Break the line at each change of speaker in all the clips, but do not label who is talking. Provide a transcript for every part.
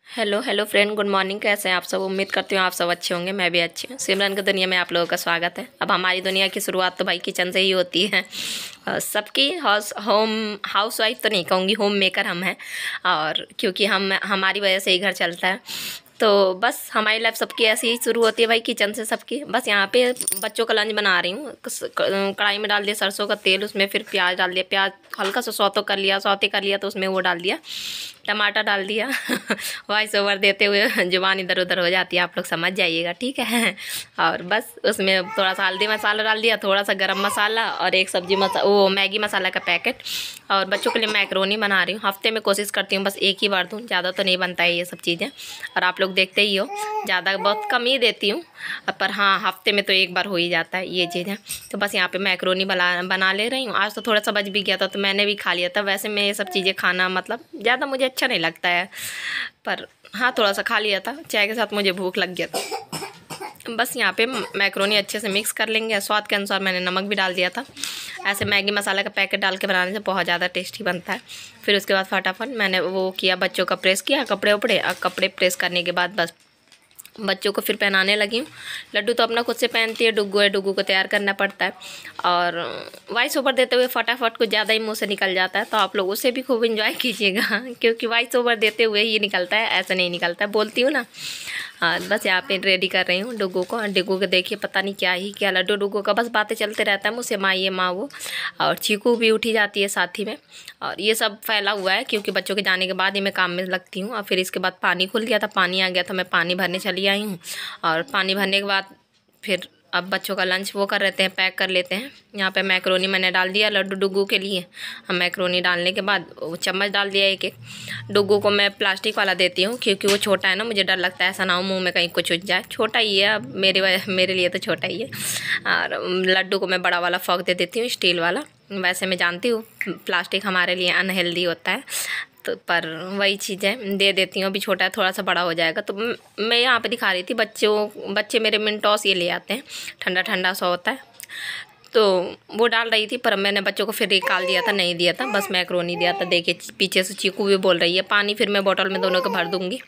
Hello hello friend, good morning. कैसे हैं आप सब? उम्मीद करती हूँ आप सब अच्छे होंगे। मैं भी अच्छी हूँ। सिमरन की दुनिया में आप लोगों का स्वागत है। अब हमारी दुनिया की शुरुआत तो भाई किचन से ही होती है। सबकी हाउस वाइफ तो नहीं कहूँगी, होम मेकर हम हैं। और क्योंकि हमारी वजह से ही घर चलता है, तो बस हमारी लाइफ सबकी ऐसी ही शुरू होती है भाई, किचन से सबकी। बस यहाँ पे बच्चों का लंच बना रही हूँ। कढ़ाई में डाल दिया सरसों का तेल, उसमें फिर प्याज डाल दिया। प्याज हल्का सा सौते कर लिया तो उसमें वो डाल दिया, टमाटर डाल दिया। वॉइस ओवर देते हुए जुबान इधर उधर हो जाती है, आप लोग समझ जाइएगा, ठीक है। और बस उसमें थोड़ा सा हल्दी मसाला डाल दिया, थोड़ा सा गरम मसाला और एक वो मैगी मसाला का पैकेट। और बच्चों के लिए मैक्रोनी बना रही हूँ। हफ्ते में कोशिश करती हूँ बस एक ही बार दूँ, ज़्यादा तो नहीं बनता है ये सब चीज़ें। और आप लोग देखते ही हो, ज़्यादा बहुत कम ही देती हूँ, पर हाँ हफ्ते में तो एक बार हो ही जाता है ये चीज़ है। तो बस यहाँ पे मैक्रोनी बना ले रही हूँ। आज तो थोड़ा सा बच भी गया था तो मैंने भी खा लिया था। वैसे मैं ये सब चीज़ें खाना मतलब ज़्यादा मुझे अच्छा नहीं लगता है, पर हाँ थोड़ा सा खा लिया था। चाय के साथ मुझे भूख लग गया था। बस यहाँ पे मैक्रोनी अच्छे से मिक्स कर लेंगे। स्वाद के अनुसार मैंने नमक भी डाल दिया था। ऐसे मैगी मसाला का पैकेट डाल के बनाने से बहुत ज़्यादा टेस्टी बनता है। फिर उसके बाद फटाफट मैंने वो किया, बच्चों का प्रेस किया, कपड़े उपड़े। और कपड़े प्रेस करने के बाद बस बच्चों को फिर पहनाने लगी हूँ। लड्डू तो अपना खुद से पहनती है, डुग्गू है, डुग्गू को तैयार करना पड़ता है। और वॉइस ओवर देते हुए फटाफट कुछ ज़्यादा ही मुंह से निकल जाता है, तो आप लोग उसे भी खूब एंजॉय कीजिएगा। क्योंकि वॉइस ओवर देते हुए ये निकलता है, ऐसा नहीं निकलता है, बोलती हूँ ना। हाँ बस यहाँ पे रेडी कर रही हूँ डुग्गू को। डुग्गू के देखिए पता नहीं क्या ही क्या, लड्डू डुग्गू का बस बातें चलते रहता है मुझसे, माँ ये माँ वो। और चीकू भी उठी जाती है साथ ही में। और ये सब फैला हुआ है क्योंकि बच्चों के जाने के बाद ही मैं काम में लगती हूँ। और फिर इसके बाद पानी खुल गया था, पानी आ गया था, मैं पानी भरने चली आई हूँ। और पानी भरने के बाद फिर अब बच्चों का लंच वो कर लेते हैं, पैक कर लेते हैं। यहाँ पे मैक्रोनी मैंने डाल दिया लड्डू डुग्गू के लिए। हम मैक्रोनी डालने के बाद वो चम्मच डाल दिया एक एक। डुग्गू को मैं प्लास्टिक वाला देती हूँ क्योंकि वो छोटा है ना, मुझे डर लगता है ऐसा ना हो मुंह में कहीं कुछ उठ जाए। छोटा ही है, अब मेरे लिए तो छोटा ही है। और लड्डू को मैं बड़ा वाला फोक दे देती हूँ, स्टील वाला। वैसे मैं जानती हूँ प्लास्टिक हमारे लिए अनहेल्दी होता है, तो पर वही चीज़ें दे देती हूँ। अभी छोटा है, थोड़ा सा बड़ा हो जाएगा। तो मैं यहाँ पे दिखा रही थी बच्चे मेरे मिनटॉस ये ले आते हैं, ठंडा ठंडा सा होता है, तो वो डाल रही थी। पर मैंने बच्चों को फिर निकाल दिया था, नहीं दिया था, बस मैक्रोनी दिया था। देखिए पीछे से चीकू भी बोल रही है पानी फिर मैं बोतल में दोनों को भर दूँगी।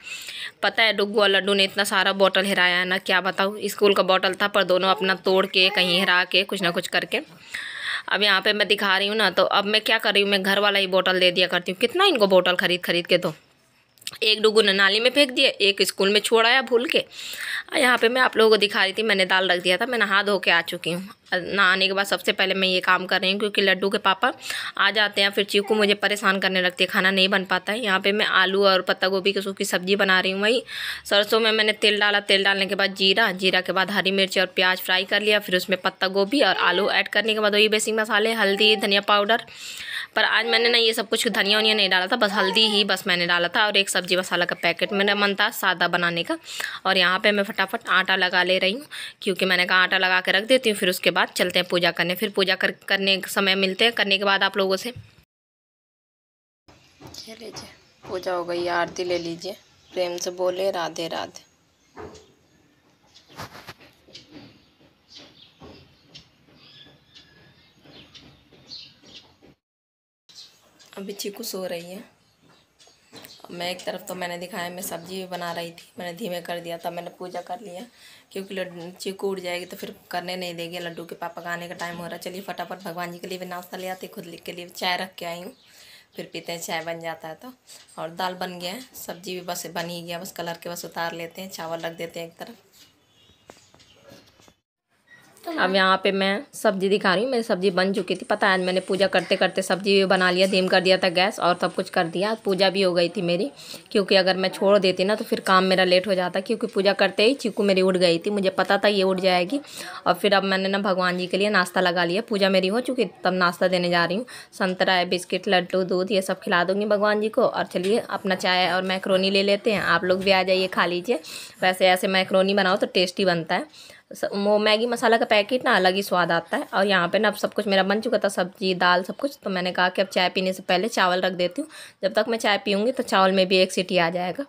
पता है डुग्गू और लड्डू ने इतना सारा बोतल हिराया है ना, क्या बताऊँ। स्कूल का बोतल था पर दोनों अपना तोड़ के कहीं हिरा के कुछ ना कुछ करके। अब यहाँ पे मैं दिखा रही हूँ ना, तो अब मैं क्या कर रही हूँ, मैं घर वाला ही बोतल दे दिया करती हूँ। कितना इनको बोतल खरीद खरीद के दो। एक डुग्गू ने नाली में फेंक दिया, एक स्कूल में छोड़ आया भूल के। यहाँ पे मैं आप लोगों को दिखा रही थी, मैंने दाल रख दिया था। मैं नहा धो के आ चुकी हूँ। नहाने के बाद सबसे पहले मैं ये काम कर रही हूँ क्योंकि लड्डू के पापा आ जाते हैं, फिर चीकू मुझे परेशान करने लगती है, खाना नहीं बन पाता है। यहाँ पे मैं आलू और पत्ता गोभी की सूखी सब्जी बना रही हूँ। वही सरसों में मैंने तेल डाला, तेल डालने के बाद जीरा के बाद हरी मिर्च और प्याज फ्राई कर लिया। फिर उसमें पत्ता गोभी और आलू ऐड करने के बाद वही बेसिक मसाले, हल्दी, धनिया पाउडर। पर आज मैंने ना ये सब कुछ धनिया वनिया नहीं डाला था, बस हल्दी ही बस मैंने डाला था। और एक सब्जी मसाला का पैकेट मेरा मन था सादा बनाने का। और यहाँ पे मैं फटाफट आटा लगा ले रही हूँ क्योंकि मैंने कहा आटा लगा के रख देती हूँ, फिर उसके बाद चलते हैं पूजा करने। फिर पूजा करने के समय मिलते हैं, करने के बाद आप लोगों से। ये लीजिए पूजा हो गई, आरती ले लीजिए, प्रेम से बोले राधे राधे। अभी चीकू सो रही है। मैं एक तरफ तो मैंने दिखाया, मैं सब्जी भी बना रही थी, मैंने धीमे कर दिया था। मैंने पूजा कर लिया क्योंकि चीकू उड़ जाएगी तो फिर करने नहीं देगी। लड्डू के पापा का आने का टाइम हो रहा है। चलिए फटाफट भगवान जी के लिए भी नाश्ता ले आते, खुद के लिए चाय रख के आई हूँ, फिर पीते हैं, चाय बन जाता है तो। और दाल बन गया है, सब्जी भी बस बन ही गया, बस कलर के बस उतार लेते हैं, चावल रख देते हैं एक तरफ। अब यहाँ पे मैं सब्जी दिखा रही हूँ। मेरी सब्जी बन चुकी थी, पता है आज मैंने पूजा करते करते सब्जी भी बना लिया, धीम कर दिया था गैस और सब कुछ कर दिया। पूजा भी हो गई थी मेरी, क्योंकि अगर मैं छोड़ देती ना तो फिर काम मेरा लेट हो जाता। क्योंकि पूजा करते ही चीकू मेरी उठ गई थी, मुझे पता था ये उठ जाएगी। और फिर अब मैंने ना भगवान जी के लिए नाश्ता लगा लिया। पूजा मेरी हो चुकी तब नाश्ता देने जा रही हूँ। संतरा है, बिस्किट, लड्डू, दूध, ये सब खिला दूँगी भगवान जी को। और चलिए अपना चाय और मैक्रोनी ले लेते हैं। आप लोग भी आ जाइए, खा लीजिए। वैसे ऐसे मैक्रोनी बनाओ तो टेस्टी बनता है। वो मैगी मसाला का पैकेट ना अलग ही स्वाद आता है। और यहाँ पे ना अब सब कुछ मेरा बन चुका था, सब्जी दाल सब कुछ। तो मैंने कहा कि अब चाय पीने से पहले चावल रख देती हूँ। जब तक मैं चाय पीऊँगी तो चावल में भी एक सीटी आ जाएगा।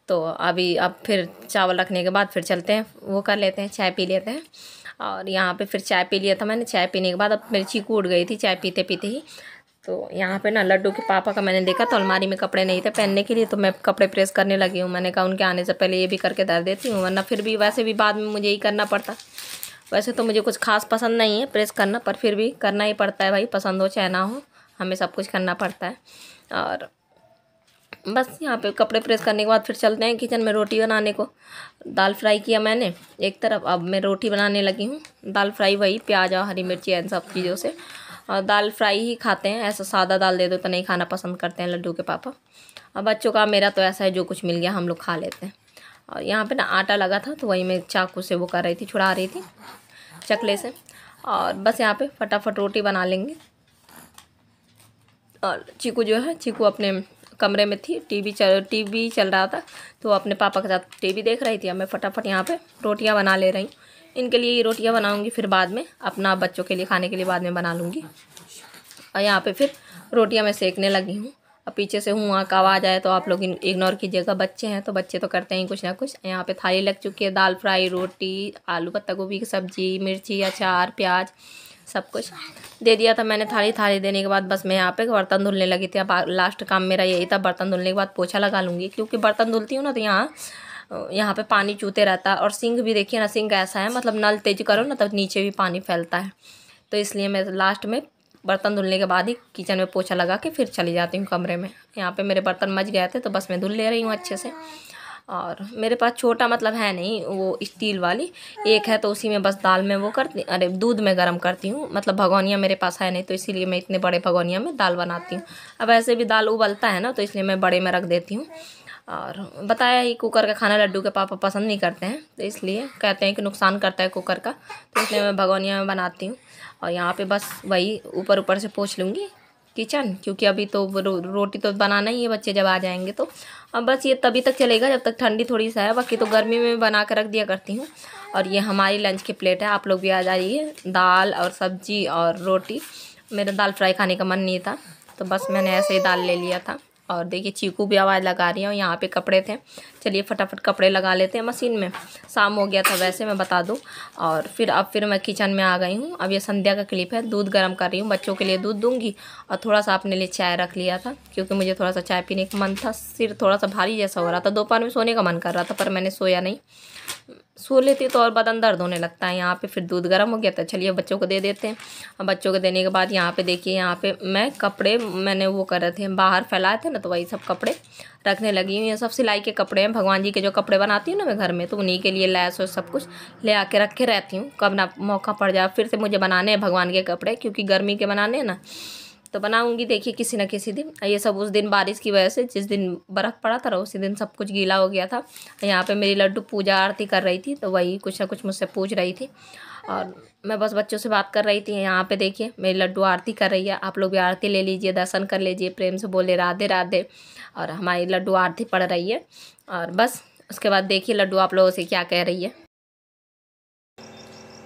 तो अब फिर चावल रखने के बाद फिर चलते हैं, वो कर लेते हैं, चाय पी लेते हैं। और यहाँ पे फिर चाय पी लिया था मैंने। चाय पीने के बाद अब मेरी चीकू उठ गई थी चाय पीते पीते ही। तो यहाँ पे ना लड्डू के पापा का मैंने देखा तो अलमारी में कपड़े नहीं थे पहनने के लिए, तो मैं कपड़े प्रेस करने लगी हूँ। मैंने कहा उनके आने से पहले ये भी करके धर देती हूँ, वरना फिर भी वैसे भी बाद में मुझे ही करना पड़ता। वैसे तो मुझे कुछ खास पसंद नहीं है प्रेस करना, पर फिर भी करना ही पड़ता है भाई, पसंद हो चाहे ना हो, हमें सब कुछ करना पड़ता है। और बस यहाँ पे कपड़े प्रेस करने के बाद फिर चलते हैं किचन में रोटी बनाने को। दाल फ्राई किया मैंने एक तरफ, अब मैं रोटी बनाने लगी हूँ। दाल फ्राई वही प्याज और हरी मिर्ची इन सब चीज़ों से, और दाल फ्राई ही खाते हैं, ऐसा सादा दाल दे दो तो नहीं खाना पसंद करते हैं लड्डू के पापा। अब बच्चों का मेरा तो ऐसा है, जो कुछ मिल गया हम लोग खा लेते हैं। और यहाँ पे ना आटा लगा था तो वही मैं चाकू से वो कर रही थी, छुड़ा रही थी चकले से। और बस यहाँ पे फटाफट रोटी बना लेंगे। और चीकू जो है, चीकू अपने कमरे में थी, टीवी चल रहा था, तो अपने पापा के साथ टीवी देख रही थी। अब मैं फटाफट यहाँ पे रोटियाँ बना ले रही हूँ। इनके लिए ये रोटियाँ बनाऊँगी, फिर बाद में अपना बच्चों के लिए खाने के लिए बाद में बना लूँगी। और यहाँ पे फिर रोटियाँ मैं सेकने लगी हूँ। अब पीछे से हुआ का आवाज़ आए तो आप लोग इग्नोर कीजिएगा, बच्चे हैं तो बच्चे तो करते हैं कुछ ना कुछ। यहाँ पे थाली लग चुकी है, दाल फ्राई, रोटी, आलू पत्ता गोभी की सब्जी, मिर्ची, अचार, प्याज, सब कुछ दे दिया था मैंने। थाली देने के बाद बस मैं यहाँ पे बर्तन धुलने लगी थी। अब लास्ट काम मेरा यही था, बर्तन धुलने के बाद पोछा लगा लूँगी, क्योंकि बर्तन धुलती हूँ ना तो यहाँ पे पानी चूते रहता है। और सिंक भी देखिए ना, सिंक ऐसा है मतलब नल तेज करो ना तब नीचे भी पानी फैलता है, तो इसलिए मैं लास्ट में बर्तन धुलने के बाद ही किचन में पोछा लगा के फिर चली जाती हूँ कमरे में। यहाँ पे मेरे बर्तन मच गए थे तो बस मैं धुल ले रही हूँ अच्छे से। और मेरे पास छोटा मतलब है नहीं, वो स्टील वाली एक है, तो उसी में बस दाल में वो करती, अरे दूध में गर्म करती हूँ। मतलब भगोनिया मेरे पास है नहीं, तो इसीलिए मैं इतने बड़े भगोनिया में दाल बनाती हूँ। अब ऐसे भी दाल उबलता है ना, तो इसलिए मैं बड़े में रख देती हूँ। और बताया ही कुकर का खाना लड्डू के पापा पसंद नहीं करते हैं, तो इसलिए कहते हैं कि नुकसान करता है कुकर का, तो इसलिए मैं भगोनिया में बनाती हूँ। और यहाँ पे बस वही ऊपर से पोंछ लूँगी किचन, क्योंकि अभी तो रोटी तो बनाना ही है, बच्चे जब आ जाएंगे तो। अब बस ये तभी तक चलेगा जब तक ठंडी थोड़ी सा है, बाकी तो गर्मी में बना कर रख दिया करती हूँ। और ये हमारी लंच की प्लेट है, आप लोग भी आ जाइए। दाल और सब्जी और रोटी। मेरा दाल फ्राई खाने का मन नहीं था, तो बस मैंने ऐसे ही दाल ले लिया था। और देखिए चीकू भी आवाज़ लगा रही है। और यहाँ पे कपड़े थे, चलिए फटाफट कपड़े लगा लेते हैं मशीन में, शाम हो गया था वैसे मैं बता दूँ। और फिर मैं किचन में आ गई हूँ। अब ये संध्या का क्लिप है, दूध गर्म कर रही हूँ, बच्चों के लिए दूध दूँगी। और थोड़ा सा अपने लिए चाय रख लिया था, क्योंकि मुझे थोड़ा सा चाय पीने का मन था। सिर थोड़ा सा भारी जैसा हो रहा था, दोपहर में सोने का मन कर रहा था, पर मैंने सोया नहीं। सो लेती तो और बदन दर्द होने लगता है। यहाँ पे फिर दूध गर्म हो गया था, चलिए बच्चों को दे देते हैं। और बच्चों को देने के बाद यहाँ पे देखिए, यहाँ पे मैं कपड़े मैंने वो कर रहे थे, बाहर फैलाए थे ना, तो वही सब कपड़े रखने लगी हूँ। ये सब सिलाई के कपड़े हैं, भगवान जी के जो कपड़े बनाती हूँ ना मैं घर में, तो उन्हीं के लिए लैस और सब कुछ ले आके रखे रहती हूँ। कब ना मौका पड़ जाए फिर से मुझे बनाने हैं भगवान के कपड़े, क्योंकि गर्मी के बनाने हैं ना, तो बनाऊंगी देखिए किसी न किसी दिन। ये सब उस दिन बारिश की वजह से, जिस दिन बर्फ़ पड़ा था उसी दिन सब कुछ गीला हो गया था। यहाँ पे मेरी लड्डू पूजा आरती कर रही थी, तो वही कुछ ना कुछ मुझसे पूछ रही थी, और मैं बस बच्चों से बात कर रही थी। यहाँ पे देखिए मेरी लड्डू आरती कर रही है, आप लोग भी आरती ले लीजिए, दर्शन कर लीजिए, प्रेम से बोले राधे राधे। और हमारी लड्डू आरती पढ़ रही है। और बस उसके बाद देखिए लड्डू आप लोगों से क्या कह रही है।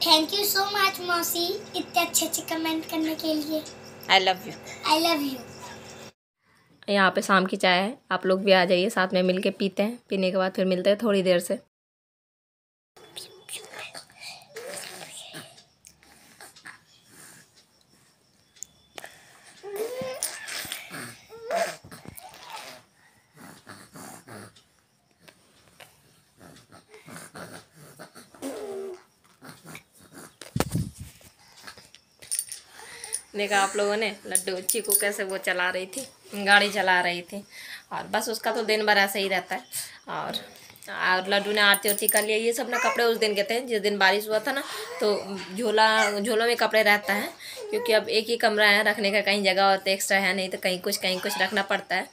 थैंक यू सो मच मौसी, इतने अच्छे कमेंट करने के लिए।
I love you.
I love you.
यहाँ पे शाम की चाय है, आप लोग भी आ जाइए, साथ में मिल के पीते हैं। पीने के बाद फिर मिलते हैं थोड़ी देर से। देखा आप लोगों ने लड्डू चीकू कैसे वो चला रही थी, गाड़ी चला रही थी। और बस उसका तो दिन भर ऐसा ही रहता है। और लड्डू ने आरती उरती कर लिया। ये सब ना कपड़े उस दिन के थे जिस दिन बारिश हुआ था ना, तो झोलों में कपड़े रहता है, क्योंकि अब एक ही कमरा है रखने का, कहीं जगह और तो एक्स्ट्रा है नहीं, तो कहीं कुछ रखना पड़ता है।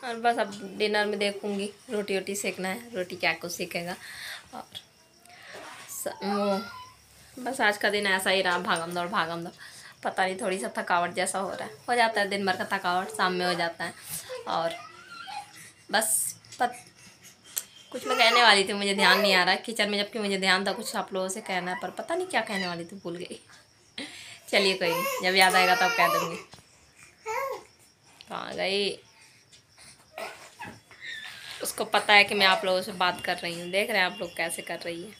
और बस अब डिनर में देखूँगी, रोटी वोटी सेकना है, रोटी क्या कुछ सेकेगा। और वो बस आज का दिन ऐसा ही रहा, भागम दौड़। पता नहीं थोड़ी सा थकावट जैसा हो रहा है, हो जाता है दिन भर का थकावट शाम में हो जाता है। और बस कुछ मैं कहने वाली थी, मुझे ध्यान नहीं आ रहा है किचन में, जबकि मुझे ध्यान था कुछ आप लोगों से कहना है, पर पता नहीं क्या कहने वाली थी, भूल गई। चलिए कोई नहीं, जब याद आएगा तब कह दूँगी। कहाँ गई? उसको पता है कि मैं आप लोगों से बात कर रही हूँ। देख रहे हैं आप लोग कैसे कर रही है।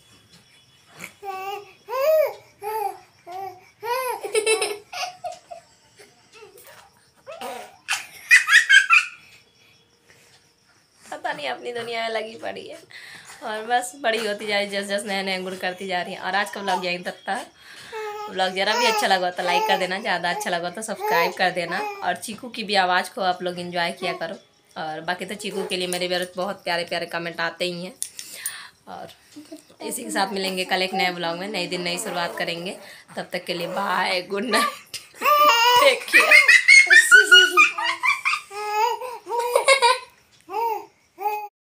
पता नहीं अपनी दुनिया में लगी पड़ी है और बस बड़ी होती जा रही, जस जस नए नए गुण करती जा रही है। और आज का व्लॉग यहीं तक था। व्लॉग जरा भी अच्छा लगा तो लाइक कर देना, ज़्यादा अच्छा लगा तो सब्सक्राइब कर देना। और चीकू की भी आवाज़ को आप लोग एंजॉय किया करो। और बाकी तो चीकू के लिए मेरे बहुत प्यारे प्यारे कमेंट आते ही हैं। और इसी के साथ मिलेंगे कल एक नए व्लॉग में, नए दिन नई शुरुआत करेंगे। तब तक के लिए bye, good night, take care.